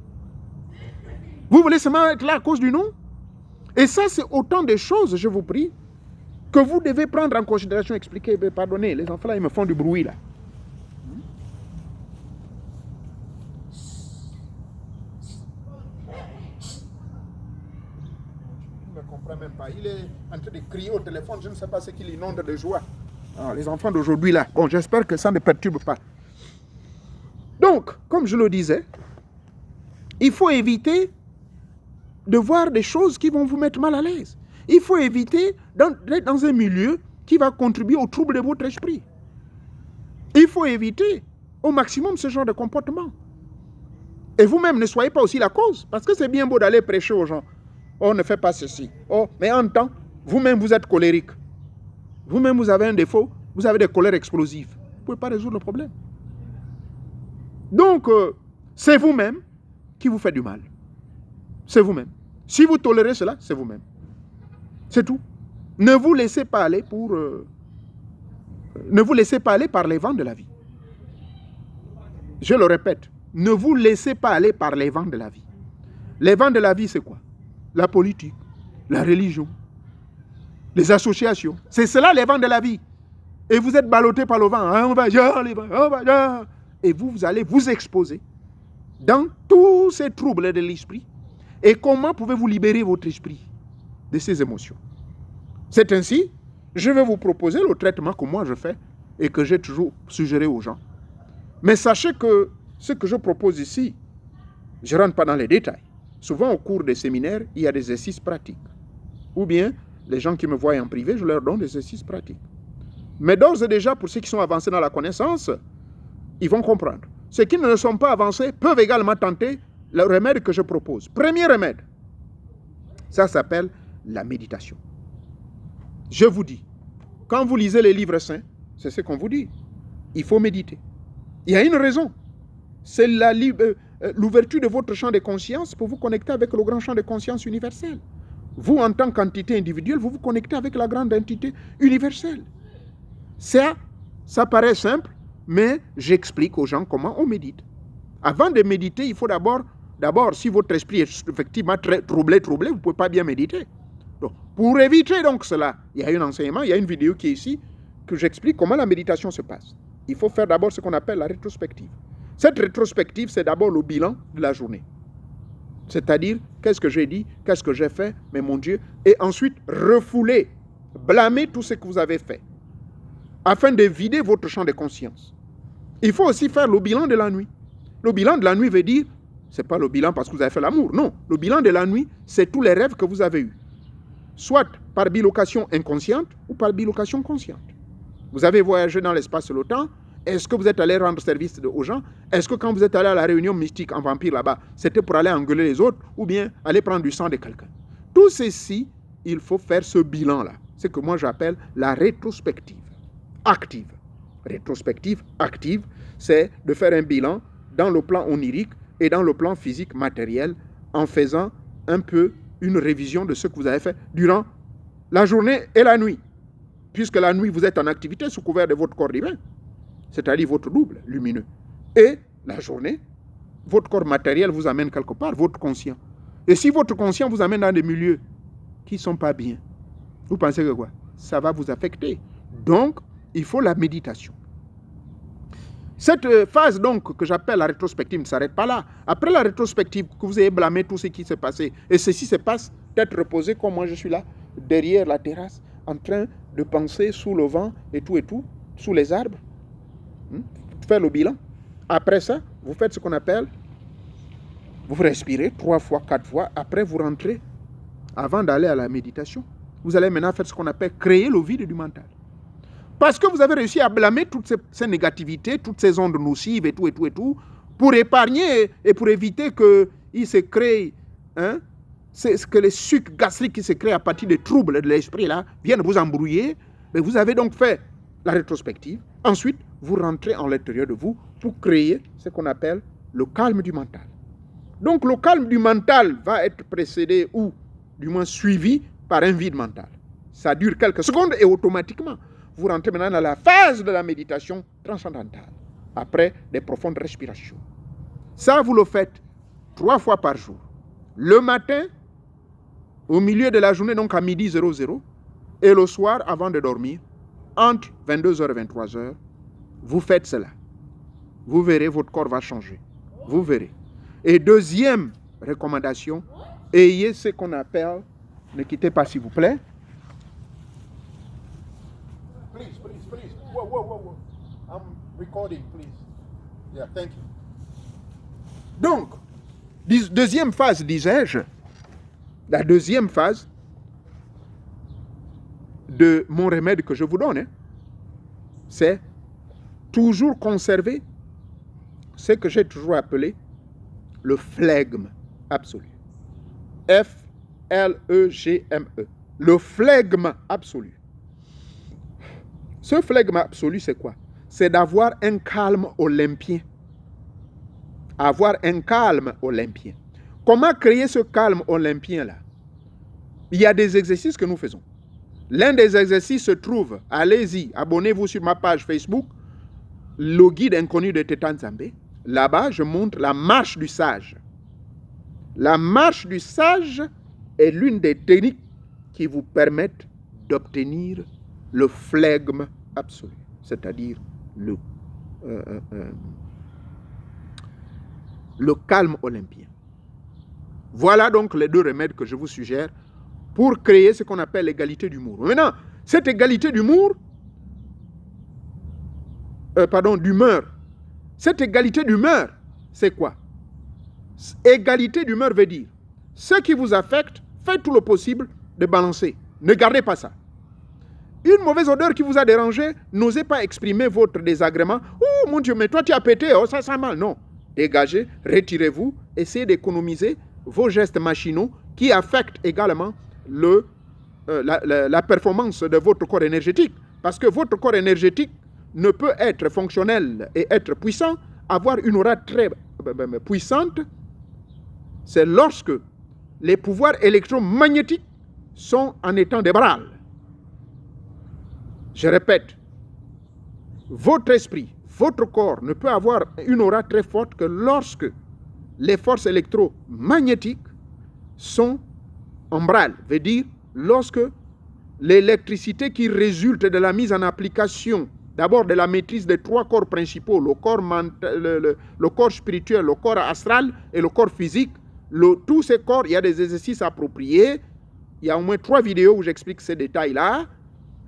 Vous voulez seulement être là à cause du nom? Et ça, c'est autant de choses, je vous prie, que vous devez prendre en considération, expliquer, pardonnez, les enfants là, ils me font du bruit là. crier au téléphone, je ne sais pas ce qui l'inonde de joie. Ah, les enfants d'aujourd'hui là, bon, j'espère que ça ne perturbe pas. Donc, comme je le disais, il faut éviter de voir des choses qui vont vous mettre mal à l'aise. Il faut éviter d'être dans un milieu qui va contribuer au trouble de votre esprit. Il faut éviter au maximum ce genre de comportement. Et vous-même, ne soyez pas aussi la cause. Parce que c'est bien beau d'aller prêcher aux gens. Oh, ne fais pas ceci. Oh, mais en temps, vous-même, vous êtes colérique. Vous-même, vous avez un défaut. Vous avez des colères explosives. Vous ne pouvez pas résoudre le problème. Donc, c'est vous-même qui vous faites du mal. C'est vous-même. Si vous tolérez cela, c'est vous-même. C'est tout. Ne vous laissez pas aller ne vous laissez pas aller par les vents de la vie. Je le répète, ne vous laissez pas aller par les vents de la vie. Les vents de la vie, c'est quoi? La politique, la religion, les associations. C'est cela les vents de la vie. Et vous êtes ballotté par le vent. Hein, on va les vents, on va. Et vous allez vous exposer dans tous ces troubles de l'esprit. Et comment pouvez-vous libérer votre esprit de ces émotions? C'est ainsi, je vais vous proposer le traitement que moi je fais et que j'ai toujours suggéré aux gens. Mais sachez que ce que je propose ici, je ne rentre pas dans les détails. Souvent au cours des séminaires, il y a des exercices pratiques. Ou bien, les gens qui me voient en privé, je leur donne des exercices pratiques. Mais d'ores et déjà, pour ceux qui sont avancés dans la connaissance, ils vont comprendre. Ceux qui ne sont pas avancés peuvent également tenter le remède que je propose. Premier remède, ça s'appelle la méditation. Je vous dis, quand vous lisez les livres saints, c'est ce qu'on vous dit. Il faut méditer. Il y a une raison. C'est l'ouverture de votre champ de conscience pour vous connecter avec le grand champ de conscience universel. Vous, en tant qu'entité individuelle, vous vous connectez avec la grande entité universelle. Ça paraît simple, mais j'explique aux gens comment on médite. Avant de méditer, il faut d'abord, si votre esprit est effectivement très troublé, vous ne pouvez pas bien méditer. Donc, pour éviter donc cela, il y a un enseignement, il y a une vidéo qui est ici, que j'explique comment la méditation se passe. Il faut faire d'abord ce qu'on appelle la rétrospective. Cette rétrospective, c'est d'abord le bilan de la journée. C'est-à-dire, qu'est-ce que j'ai dit, qu'est-ce que j'ai fait, mais mon Dieu, et ensuite refouler, blâmer tout ce que vous avez fait, afin de vider votre champ de conscience. Il faut aussi faire le bilan de la nuit. Le bilan de la nuit veut dire, ce n'est pas le bilan parce que vous avez fait l'amour, non. Le bilan de la nuit, c'est tous les rêves que vous avez eus. Soit par bilocation inconsciente ou par bilocation consciente. Vous avez voyagé dans l'espace et le temps. Est-ce que vous êtes allé rendre service aux gens? Est-ce que quand vous êtes allé à la réunion mystique en vampire là-bas, c'était pour aller engueuler les autres ou bien aller prendre du sang de quelqu'un? Tout ceci, il faut faire ce bilan-là. C'est ce que moi j'appelle la rétrospective active. Rétrospective active, c'est de faire un bilan dans le plan onirique et dans le plan physique matériel en faisant un peu une révision de ce que vous avez fait durant la journée et la nuit. Puisque la nuit, vous êtes en activité sous couvert de votre corps divin, c'est-à-dire votre double lumineux. Et la journée, votre corps matériel vous amène quelque part, votre conscient. Et si votre conscient vous amène dans des milieux qui ne sont pas bien, vous pensez que quoi? Ça va vous affecter. Donc, il faut la méditation. Cette phase donc que j'appelle la rétrospective ne s'arrête pas là. Après la rétrospective, que vous ayez blâmé tout ce qui s'est passé, et ceci se passe, d'être reposé comme moi je suis là, derrière la terrasse, en train de penser sous le vent et tout, sous les arbres, faire le bilan. Après ça, vous faites ce qu'on appelle, vous respirez 3 fois, 4 fois, après vous rentrez, avant d'aller à la méditation. Vous allez maintenant faire ce qu'on appelle créer le vide du mental. Parce que vous avez réussi à blâmer toutes ces négativités, toutes ces ondes nocives et tout, pour épargner et pour éviter qu'il se crée, c'est que les sucs gastriques qui se créent à partir des troubles de l'esprit là viennent vous embrouiller. Mais vous avez donc fait la rétrospective. Ensuite, vous rentrez en l'intérieur de vous pour créer ce qu'on appelle le calme du mental. Donc le calme du mental va être précédé ou du moins suivi par un vide mental. Ça dure quelques secondes et automatiquement, vous rentrez maintenant dans la phase de la méditation transcendantale, après des profondes respirations. Ça, vous le faites 3 fois par jour. Le matin, au milieu de la journée, donc à midi 00, et le soir, avant de dormir, entre 22h et 23h, vous faites cela. Vous verrez, votre corps va changer. Vous verrez. Et deuxième recommandation, ayez ce qu'on appelle, ne quittez pas s'il vous plaît, Please. Whoa. I'm recording, please. Yeah, thank you. Donc, deuxième phase, disais-je, la deuxième phase de mon remède que je vous donne, c'est toujours conserver ce que j'ai toujours appelé le flegme absolu. F-L-E-G-M-E. Le flegme absolu. Ce flegme absolu, c'est quoi? C'est d'avoir un calme olympien. Avoir un calme olympien. Comment créer ce calme olympien-là? Il y a des exercices que nous faisons. L'un des exercices se trouve, allez-y, abonnez-vous sur ma page Facebook, le guide inconnu de Tétan Nzambé. Là-bas, je montre la marche du sage. La marche du sage est l'une des techniques qui vous permettent d'obtenir le flegme absolu, c'est-à-dire le calme olympien. Voilà donc les deux remèdes que je vous suggère pour créer ce qu'on appelle l'égalité d'humour. Maintenant, cette égalité d'humour, d'humeur. Cette égalité d'humeur, c'est quoi? Égalité d'humeur veut dire, ce qui vous affecte, faites tout le possible de balancer. Ne gardez pas ça. Une mauvaise odeur qui vous a dérangé, n'osez pas exprimer votre désagrément. Oh mon Dieu, mais toi tu as pété, oh ça sent mal. Non. Dégagez, retirez-vous, essayez d'économiser vos gestes machinaux qui affectent également la performance de votre corps énergétique. Parce que votre corps énergétique ne peut être fonctionnel et être puissant, avoir une aura très puissante, c'est lorsque les pouvoirs électromagnétiques sont en étant d'ébranle. Je répète, votre esprit, votre corps ne peut avoir une aura très forte que lorsque les forces électromagnétiques sont en branle, veut dire lorsque l'électricité qui résulte de la mise en application d'abord de la maîtrise des trois corps principaux, le corps, le corps spirituel, le corps astral et le corps physique. Tous ces corps, il y a des exercices appropriés. Il y a au moins 3 vidéos où j'explique ces détails-là.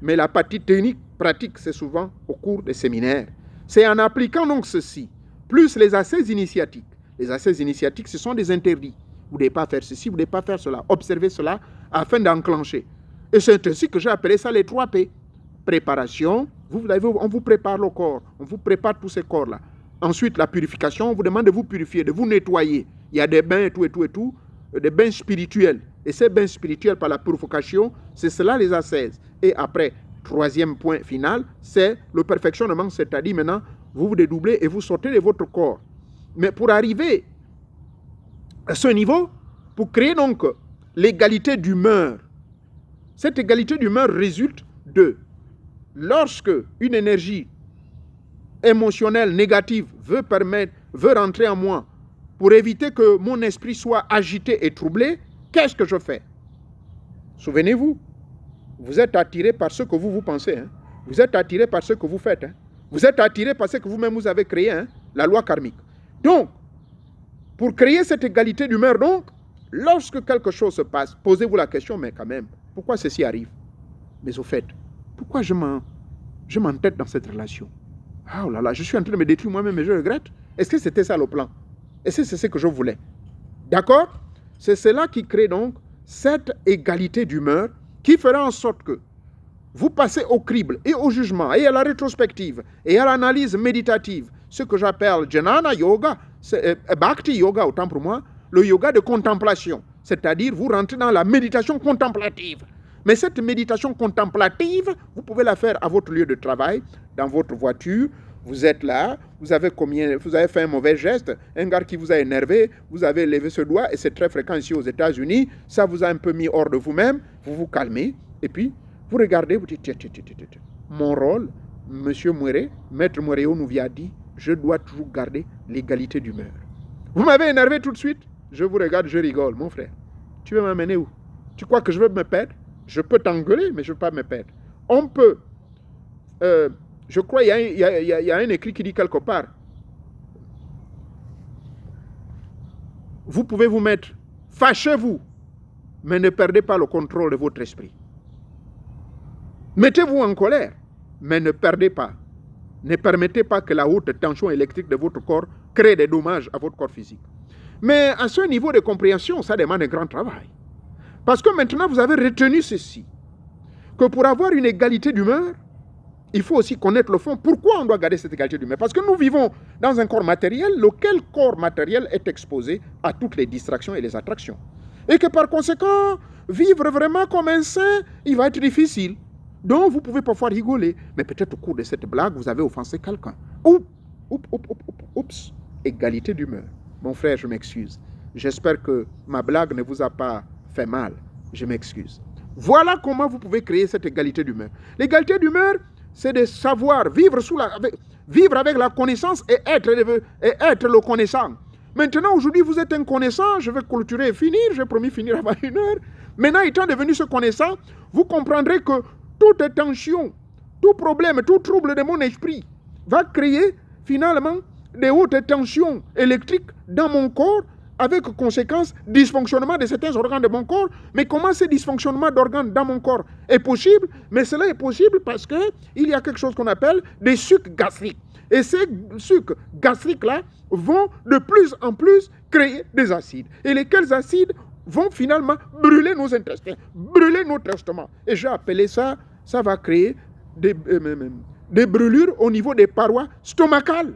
Mais la partie technique, pratique, c'est souvent au cours des séminaires. C'est en appliquant donc ceci, plus les assais initiatiques. Les assais initiatiques, ce sont des interdits. Vous ne devez pas faire ceci, vous ne devez pas faire cela. Observez cela afin d'enclencher. Et c'est ainsi que j'ai appelé ça les 3 P. Préparation, on vous prépare le corps, on vous prépare tous ces corps-là. Ensuite, la purification, on vous demande de vous purifier, de vous nettoyer. Il y a des bains et tout, des bains spirituels. Et ces bains spirituels par la purification, c'est cela les ascèses. Et après, 3e point final, c'est le perfectionnement, c'est-à-dire maintenant, vous vous dédoublez et vous sortez de votre corps. Mais pour arriver à ce niveau, pour créer donc l'égalité d'humeur, cette égalité d'humeur résulte de lorsque une énergie émotionnelle négative veut rentrer en moi pour éviter que mon esprit soit agité et troublé, qu'est-ce que je fais? Souvenez-vous, vous êtes attiré par ce que vous pensez. Hein? Vous êtes attiré par ce que vous faites. Hein? Vous êtes attiré par ce que vous-même vous avez créé, hein? La loi karmique. Donc, pour créer cette égalité d'humeur, donc, lorsque quelque chose se passe, posez-vous la question, mais quand même, pourquoi ceci arrive? Mais au fait, pourquoi je m'entête dans cette relation? Oh là là, je suis en train de me détruire moi-même et je regrette. Est-ce que c'était ça le plan? Est-ce que c'est ce que je voulais? D'accord? C'est cela qui crée donc cette égalité d'humeur qui fera en sorte que vous passez au crible et au jugement et à la rétrospective et à l'analyse méditative, ce que j'appelle Jnana Yoga, Bhakti Yoga autant pour moi, le yoga de contemplation, c'est-à-dire vous rentrez dans la méditation contemplative. Mais cette méditation contemplative, vous pouvez la faire à votre lieu de travail, dans votre voiture. Vous êtes là, vous avez fait un mauvais geste, un gars qui vous a énervé, vous avez levé ce doigt, et c'est très fréquent ici aux États-Unis, ça vous a un peu mis hors de vous-même, vous vous calmez, et puis vous regardez, vous dites, tiens, mon rôle, Monsieur Mouéré, Maître Mouéréo nous a dit, je dois toujours garder l'égalité d'humeur. Vous m'avez énervé tout de suite, je vous regarde, je rigole, mon frère. Tu veux m'amener où? Tu crois que je veux me perdre? Je peux t'engueuler, mais je ne veux pas me perdre. On peut... je crois qu'il y a un écrit qui dit quelque part, vous pouvez vous mettre, fâchez-vous, mais ne perdez pas le contrôle de votre esprit. Mettez-vous en colère, mais ne perdez pas. Ne permettez pas que la haute tension électrique de votre corps crée des dommages à votre corps physique. Mais à ce niveau de compréhension, ça demande un grand travail. Parce que maintenant, vous avez retenu ceci, que pour avoir une égalité d'humeur, il faut aussi connaître le fond. Pourquoi on doit garder cette égalité d'humeur? Parce que nous vivons dans un corps matériel, lequel corps matériel est exposé à toutes les distractions et les attractions. Et que par conséquent, vivre vraiment comme un saint, il va être difficile. Donc vous pouvez parfois rigoler, mais peut-être au cours de cette blague, vous avez offensé quelqu'un. Oups, égalité d'humeur. Mon frère, je m'excuse. J'espère que ma blague ne vous a pas fait mal. Je m'excuse. Voilà comment vous pouvez créer cette égalité d'humeur. L'égalité d'humeur, c'est de savoir vivre, vivre avec la connaissance et être le connaissant. Maintenant, aujourd'hui, vous êtes un connaissant, je vais clôturer et finir, j'ai promis finir avant 1 heure. Maintenant, étant devenu ce connaissant, vous comprendrez que toute tension, tout problème, tout trouble de mon esprit va créer finalement des hautes tensions électriques dans mon corps, avec conséquence dysfonctionnement de certains organes de mon corps. Mais comment ce dysfonctionnement d'organes dans mon corps est possible? Mais cela est possible parce qu'il y a quelque chose qu'on appelle des sucs gastriques. Et ces sucs gastriques-là vont de plus en plus créer des acides. Et lesquels acides vont finalement brûler nos intestins, brûler notre estomac. Et j'ai appelé ça, ça va créer des brûlures au niveau des parois stomacales.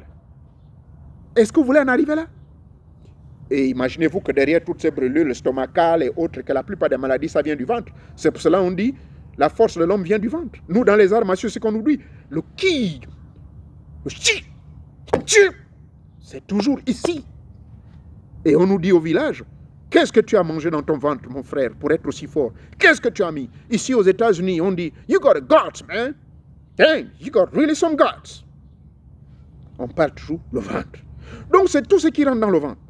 Est-ce que vous voulez en arriver là? Et imaginez-vous que derrière toutes ces brûlures stomacales et autres, que la plupart des maladies, ça vient du ventre. C'est pour cela qu'on dit, la force de l'homme vient du ventre. Nous, dans les arts martiaux, c'est qu'on nous dit, le ki, le chi, c'est toujours ici. Et on nous dit au village, qu'est-ce que tu as mangé dans ton ventre, mon frère, pour être aussi fort? Qu'est-ce que tu as mis? Ici, aux États-Unis, on dit, you got a guts, man. Hey, you got really some guts. On parle toujours le ventre. Donc, c'est tout ce qui rentre dans le ventre.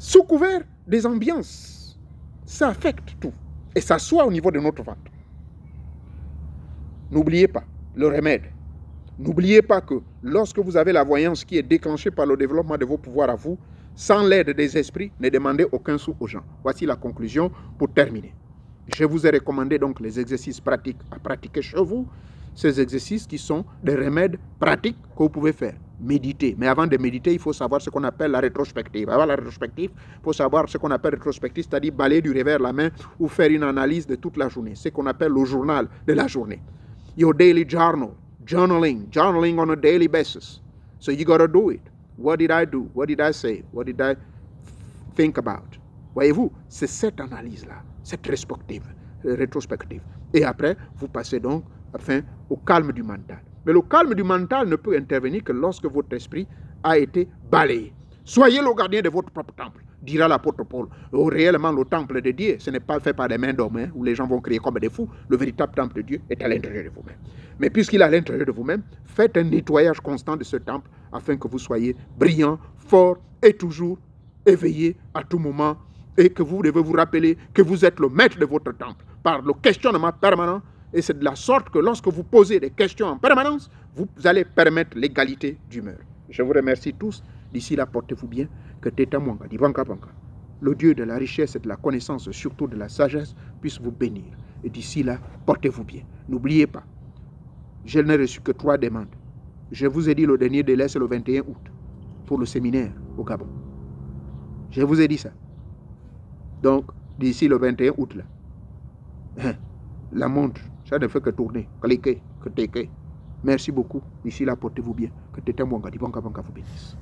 Sous couvert des ambiances, ça affecte tout. Et ça soit au niveau de notre ventre. N'oubliez pas le remède. N'oubliez pas que lorsque vous avez la voyance qui est déclenchée par le développement de vos pouvoirs à vous, sans l'aide des esprits, ne demandez aucun sou aux gens. Voici la conclusion pour terminer. Je vous ai recommandé donc les exercices pratiques à pratiquer chez vous. Ces exercices qui sont des remèdes pratiques que vous pouvez faire. Méditer. Mais avant de méditer, il faut savoir ce qu'on appelle la rétrospective. Avant la rétrospective, il faut savoir ce qu'on appelle rétrospective, c'est-à-dire balayer du revers la main ou faire une analyse de toute la journée. Ce qu'on appelle le journal de la journée. Your daily journal. Journaling on a daily basis. So you got to do it. What did I do? What did I say? What did I think about? Voyez-vous, c'est cette analyse-là, cette rétrospective. Et après, vous passez donc au calme du mental. Mais le calme du mental ne peut intervenir que lorsque votre esprit a été balayé. Soyez le gardien de votre propre temple, dira l'apôtre Paul. Réellement, le temple de Dieu, ce n'est pas fait par des mains d'hommes, où les gens vont crier comme des fous. Le véritable temple de Dieu est à l'intérieur de vous-même. Mais puisqu'il est à l'intérieur de vous-même, faites un nettoyage constant de ce temple afin que vous soyez brillant, fort et toujours éveillé à tout moment, et que vous devez vous rappeler que vous êtes le maître de votre temple par le questionnement permanent. Et c'est de la sorte que lorsque vous posez des questions en permanence, vous allez permettre l'égalité d'humeur. Je vous remercie tous. D'ici là, portez-vous bien. Que Teta Mwanga, Dibanka Banka, le Dieu de la richesse et de la connaissance, surtout de la sagesse, puisse vous bénir. Et d'ici là, portez-vous bien. N'oubliez pas, je n'ai reçu que 3 demandes. Je vous ai dit le dernier délai, c'est le 21 août, pour le séminaire au Gabon. Je vous ai dit ça. Donc, d'ici le 21 août, là, la montre, ça ne fait que tourner, cliquer, que cliquer. Merci beaucoup. D'ici là, portez-vous bien. Que Teta Mwanga, Dibanka Banka vous bénisse.